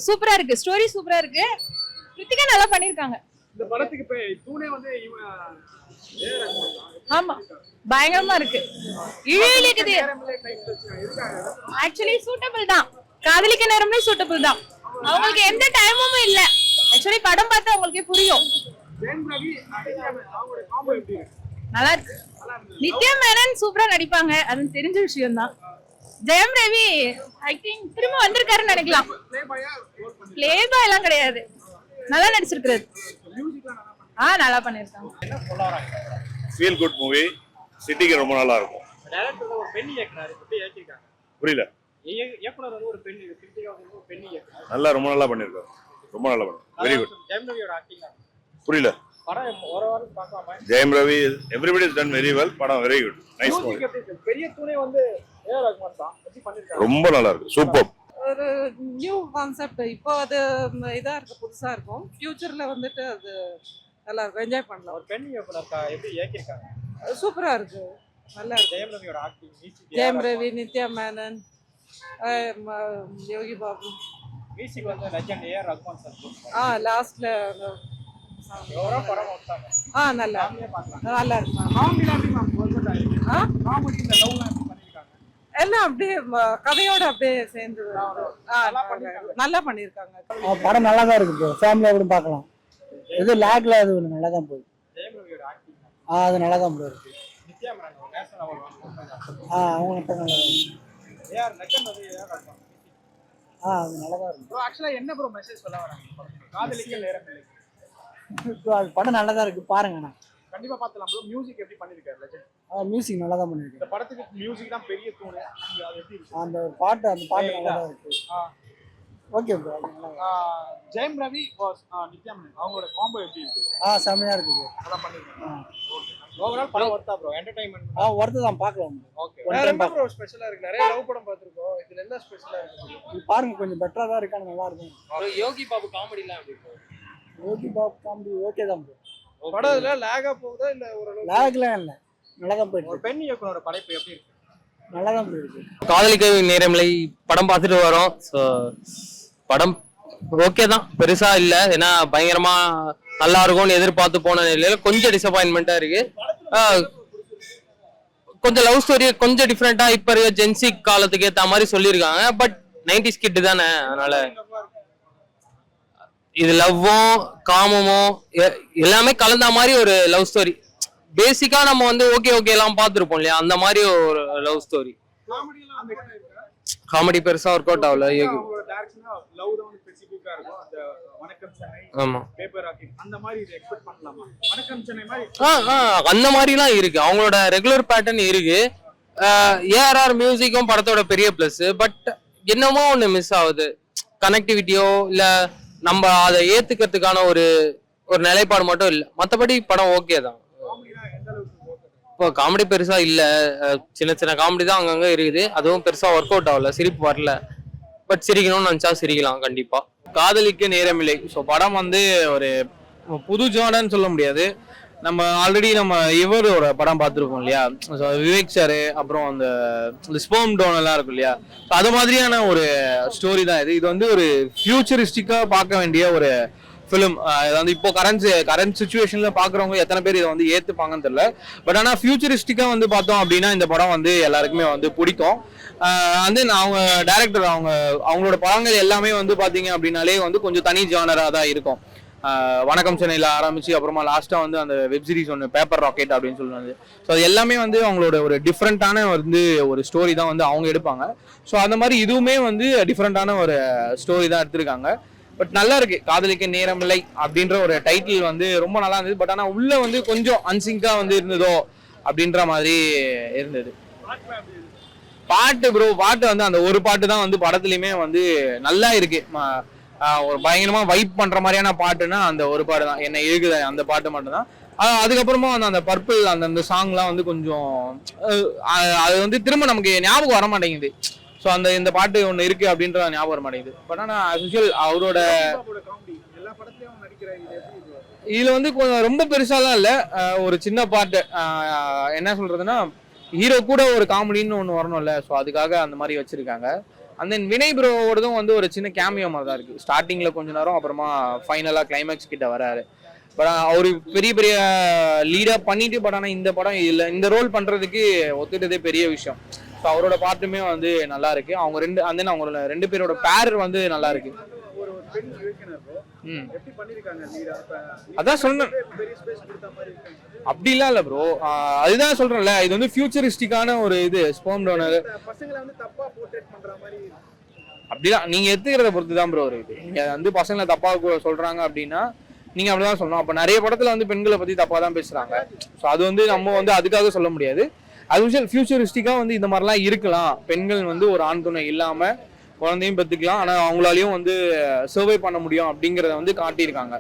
சூப்பரா இருக்கு, ஸ்டோரி சூப்பரா இருக்கு. கிருத்திகா நல்லா பண்ணிருக்காங்க. இந்த படத்துக்கு தூணே வந்து ஆமா, பயங்கரமா இருக்கு. இழுக்குது. ஆக்சுவலி சூட்டபிள் தான், காதலிக்க நேரமே சூட்டபிள் தான். அவங்களுக்கு எந்த டைமும் இல்ல. ஆக்சுவலி படம் பார்த்தா அவங்களுக்கே புரியும். நல்லா இருக்கு. நித்யா மேனன் சூப்பரா நடிப்பாங்க, அது தெரிஞ்ச விஷயம் தான். ஜெயம் ரவி ஐ திங்க் திரும்ப வந்திருக்காருன்னு நினைக்கலாம். பிளே பாய் எல்லாம் கிடையாது, நல்லா நடிச்சிருக்கிறது. நல்லா பண்ணிருக்காங்க. ஃபீல் குட் மூவி, சிட்டிக்கு ரொம்ப நல்லா இருக்கும். டைரக்டர் ஒரு பெண் இயக்குனர் எப்படி ஏத்திருக்காங்க புரியல. இயக்குனர் வந்து ஒரு பெண், கிருத்திகா வந்து ஒரு பெண் இயக்குனர். நல்லா ரொம்ப நல்லா பண்ணிருக்காரு, ரொம்ப நல்லா பண்ணு. Very good. ஜெயம் ரவியோட ஆக்டிங் புரியல. படம் ஒரு பார்க்கலாமா? Jayam Ravi everybody is done very well. படம் வெரி குட், நைஸ் மூவி. பெரிய தூணே வந்து ஏஆர் ரஹ்மான் தான் எப்படி பண்ணிருக்காங்க. ரொம்ப நல்லா இருக்கு, சூப்பர். ஒரு நியூ கான்செப்ட். இப்போ அது இதா இருக்கு, புதுசா இருக்கும். ஃபியூச்சர்ல வந்துட்டு அது நல்லா இருக்கும், என்ஜாய் பண்ணலாம். ஒரு பெண் இயக்குனர் எப்படி ஏத்திருக்காங்க. சூப்பரா இருக்கு, நல்லா இருக்கு. ஜெயம் ரவியோட ஆக்டிங், ஜெயம் ரவி, நித்யா மேனன், யோகி பாபு. மியூசிக் வந்து லெஜெண்ட் ஏஆர் ரஹ்மான் சார். லாஸ்ட்ல எவ்வளோ படம் வந்தாங்க. நல்லா நல்லா இருக்கு. காமெடி இந்த லவ் எப்படி பண்ணிருக்காங்க. எல்லாம் அப்படியே கதையோட அப்படியே சேர்ந்து நல்லா பண்ணிருக்காங்க. படம் நல்லா தான் இருக்கு ப்ரோ, ஃபேமிலியா கூட பார்க்கலாம். இது லேக்ல அது நல்லா தான் போகுது. ஜெயம் ரவியோட ஆக்டிங் அது நல்லா தான் ப்ரோ இருக்கு. நித்யா மேனன் நேஷனல் அவார்ட் அவங்க நல்லா இருக்கு. ஏஆர் லெஜெண்ட் வந்து ஏஆர் ரஹ்மான். அது நல்லா தான் இருக்கு ப்ரோ. ஆக்சுவலா என்ன ப்ரோ மெசேஜ் சொல்ல வராங்க காதலிக்க நேரம் இல்லை. அது படம் நல்லா தான் இருக்கு, பாருங்கண்ணா. கண்டிப்பா பார்த்தலாம் ப்ரோ. மியூசிக் எப்படி பண்ணிருக்காரு லெஜெண்ட். மியூசிக் நல்லா தான் பண்ணிருக்கு. இந்த படத்துக்கு மியூசிக் தான் பெரிய தூணு. அது எப்படி இருக்கு அந்த பாட்டு நல்லா தான் இருக்கு. Okay bro. ஜெயம் ரவி நித்யா மேனன் அவங்களோட காம்போ எப்படி இருக்கு. செமையா இருக்கு ப்ரோ, நல்லா பண்ணிருக்காங்க. ஓகே. ஓவரால் படம் வர்த்தா ப்ரோ, என்டர்டெயின்மென்ட். ஒர்த்து தான், பார்க்கலாம். ஓகே. வேற என்ன ப்ரோ ஸ்பெஷலா இருக்கு. நிறைய லவ் படம் பார்த்திருக்கோம், இதுல என்ன ஸ்பெஷலா இருக்கு. இது பாருங்க, கொஞ்சம் பெட்டரா தான் இருக்கு, நல்லா இருக்கும். யோகி பாபு காமெடிலாம் எப்படி இருக்கு. யோகி பாபு காமெடி ஓகே தான் ப்ரோ. படம் இதுல லாகா போகுதா இல்ல ஒரு லாக்லாம் இல்ல, நல்லா தான் போயிட்டு. ஒரு பெண் இயக்குனரோட படைப்பு எப்படி இருக்கு. நல்லா தான் போயிருக்கு. காதலிக்க நேரமில்லை படம் பார்த்துட்டு வரோம். ஸோ படம் ஓகே தான், பெருசா இல்ல. ஏன்னா பயங்கரமா நல்லா இருக்கும்னு எதிர்பார்த்து போன நிலையில கொஞ்சம் டிசப்பாயின்மெண்டா இருக்கு. கொஞ்சம் லவ் ஸ்டோரி கொஞ்சம் டிஃப்ரெண்டா இப்ப இருக்க ஜென்சி காலத்துக்கு ஏத்த மாதிரி சொல்லியிருக்காங்க. பட் 90s கிட் தானே, அதனால இது லவ்வும் காமமும் எல்லாமே கலந்த மாதிரி ஒரு லவ் ஸ்டோரி. பேசிக்கா நம்ம வந்து ஓகே எல்லாம் பார்த்துருப்போம் இல்லையா, அந்த மாதிரி ஒரு லவ் ஸ்டோரி. காமெடி பெருசா ஒர்க் அவுட் ஆகல. ஆமா, அந்த மாதிரிலாம் இருக்கு, அவங்களோட ரெகுலர் பேட்டர்ன் இருக்கு. ஏஆர்ஆர் மியூசிக்கும் படத்தோட பெரிய பிளஸ். பட் என்னமோ ஒண்ணு மிஸ் ஆகுது, கனெக்டிவிட்டியோ இல்ல நம்ம அதை ஏத்துக்கிறதுக்கான ஒரு நிலைப்பாடு மட்டும் இல்ல. மற்றபடி படம் ஓகே தான். இப்போ காமெடி பெருசா இல்ல, சின்ன காமெடி தான் அங்கங்க இருக்குது. அதுவும் பெருசா ஒர்க் அவுட் ஆகல, சிரிப்பு வரல. பட் சிரிக்கணும்னு நினைச்சா சிரிக்கலாம் கண்டிப்பா. காதலிக்க நேரமில்லை. ஸோ படம் வந்து ஒரு புது ஜானர்னு சொல்ல முடியாது. நம்ம ஆல்ரெடி இவரோட படம் பார்த்துருக்கோம் இல்லையா, விவேக் சாரு, அப்புறம் அந்த ஸ்போம் டோன் எல்லாம் இருக்கும் இல்லையா. ஸோ அது மாதிரியான ஒரு ஸ்டோரி தான் இது. இது வந்து ஒரு ஃபியூச்சரிஸ்டிக்கா பார்க்க வேண்டிய ஒரு ஃபிலிம். இது வந்து இப்போ கரண்ட் சுச்சுவேஷன்ல பாக்குறவங்க எத்தனை பேர் இதை வந்து ஏத்துப்பாங்கன்னு தெரியல. பட் ஆனா ஃபியூச்சரிஸ்டிக்கா வந்து பார்த்தோம் அப்படின்னா இந்த படம் வந்து எல்லாருக்குமே வந்து பிடிக்கும். வந்து அவங்க டைரக்டர் அவங்களோட படங்கள் எல்லாமே வந்து பாத்தீங்க அப்படின்னாலே வந்து கொஞ்சம் தனி ஜானரா தான் இருக்கும். வணக்கம் சென்னையில ஆரம்பிச்சு அப்புறமா லாஸ்டா வந்து அந்த வெப் சீரிஸ் ஒன்று பேப்பர் ராக்கெட் அப்படின்னு சொல்லுவாங்க. ஸோ அது எல்லாமே வந்து அவங்களோட ஒரு டிஃப்ரெண்டான வந்து ஒரு ஸ்டோரி தான் வந்து அவங்க எடுப்பாங்க. ஸோ அந்த மாதிரி இதுவுமே வந்து டிஃப்ரெண்டான ஒரு ஸ்டோரி தான் எடுத்திருக்காங்க. பட் நல்லா இருக்கு. காதலிக்க நேரமில்லை அப்படின்ற ஒரு டைட்டில் வந்து ரொம்ப நல்லா இருந்தது. பட் ஆனா உள்ள வந்து கொஞ்சம் அன்சிங்கா வந்து இருந்ததோ அப்படின்ற மாதிரி இருந்தது. பாட்டு வந்து அந்த ஒரு பாட்டு தான் வந்து படத்துலயுமே வந்து நல்லா இருக்கு. ஒரு பயங்கரமா வைப் பண்ற மாதிரியான பாட்டுன்னா அந்த ஒரு பாட்டு தான் என்ன இருக்குது, அந்த பாட்டு மட்டும் தான். அதுக்கப்புறமா அந்த பர்பிள் அந்த சாங்லாம் வந்து கொஞ்சம் அது வந்து திரும்ப நமக்கு ஞாபகம் வர மாட்டேங்குது. ஸோ இந்த பாட்டு ஒன்று இருக்கு அப்படின்ற ஞாபகம் வர மாட்டேங்குது. பட் ஆனால் அவரோட இதுல வந்து கொஞ்சம் ரொம்ப பெருசாலாம் இல்லை, ஒரு சின்ன பாட்டு. என்ன சொல்றதுன்னா ஹீரோ கூட ஒரு காமெடின்னு ஒன்று வரணும்ல, ஸோ அதுக்காக அந்த மாதிரி வச்சிருக்காங்க. அண்ட் தென் வினய் ப்ரோவோடதும் வந்து ஒரு சின்ன கேமியோ மாதிரி தான் இருக்கு. ஸ்டார்டிங்ல கொஞ்ச நேரம், அப்புறமா ஃபைனலா கிளைமேக்ஸ் கிட்ட வராரு. பட் அவரு பெரிய பெரிய லீடா பண்ணிட்டு, பட் ஆனா இந்த படம் இல்ல, இந்த ரோல் பண்றதுக்கு ஒத்துட்டதே பெரிய விஷயம். ஸோ அவரோட பாட்டுமே வந்து நல்லா இருக்கு. அவங்க ரெண்டு அந்த அவங்களோட 2 பேரோட பேர் வந்து நல்லா இருக்கு. அதான் சொன்னேன், அப்படிலாம் இல்ல ப்ரோ. அதுதான் சொல்றேன்ல, இது வந்து ஃபியூச்சரிஸ்டிக்கான ஒரு இது ஸ்பெர்ம் டோனர். அப்படிதான் நீங்க எடுத்துக்கிறத பொறுத்து தான் ப்ரோ இருக்கு. நீங்க வந்து பசங்களை தப்பா சொல்றாங்க அப்படின்னா நீங்க அப்படிதான் சொல்லணும். அப்ப நிறைய படத்துல வந்து பெண்களை பத்தி தப்பா தான் பேசுறாங்க. ஸோ அது வந்து நம்ம வந்து அதுக்காக சொல்ல முடியாது. அது ஃபியூச்சரிஸ்டிக்கா வந்து இந்த மாதிரிலாம் இருக்கலாம். பெண்கள் வந்து ஒரு ஆண் துணை இல்லாம குழந்தையும் பெற்றுக்கலாம், ஆனா அவங்களாலையும் வந்து சர்வை பண்ண முடியும் அப்படிங்கறத வந்து காட்டியிருக்காங்க.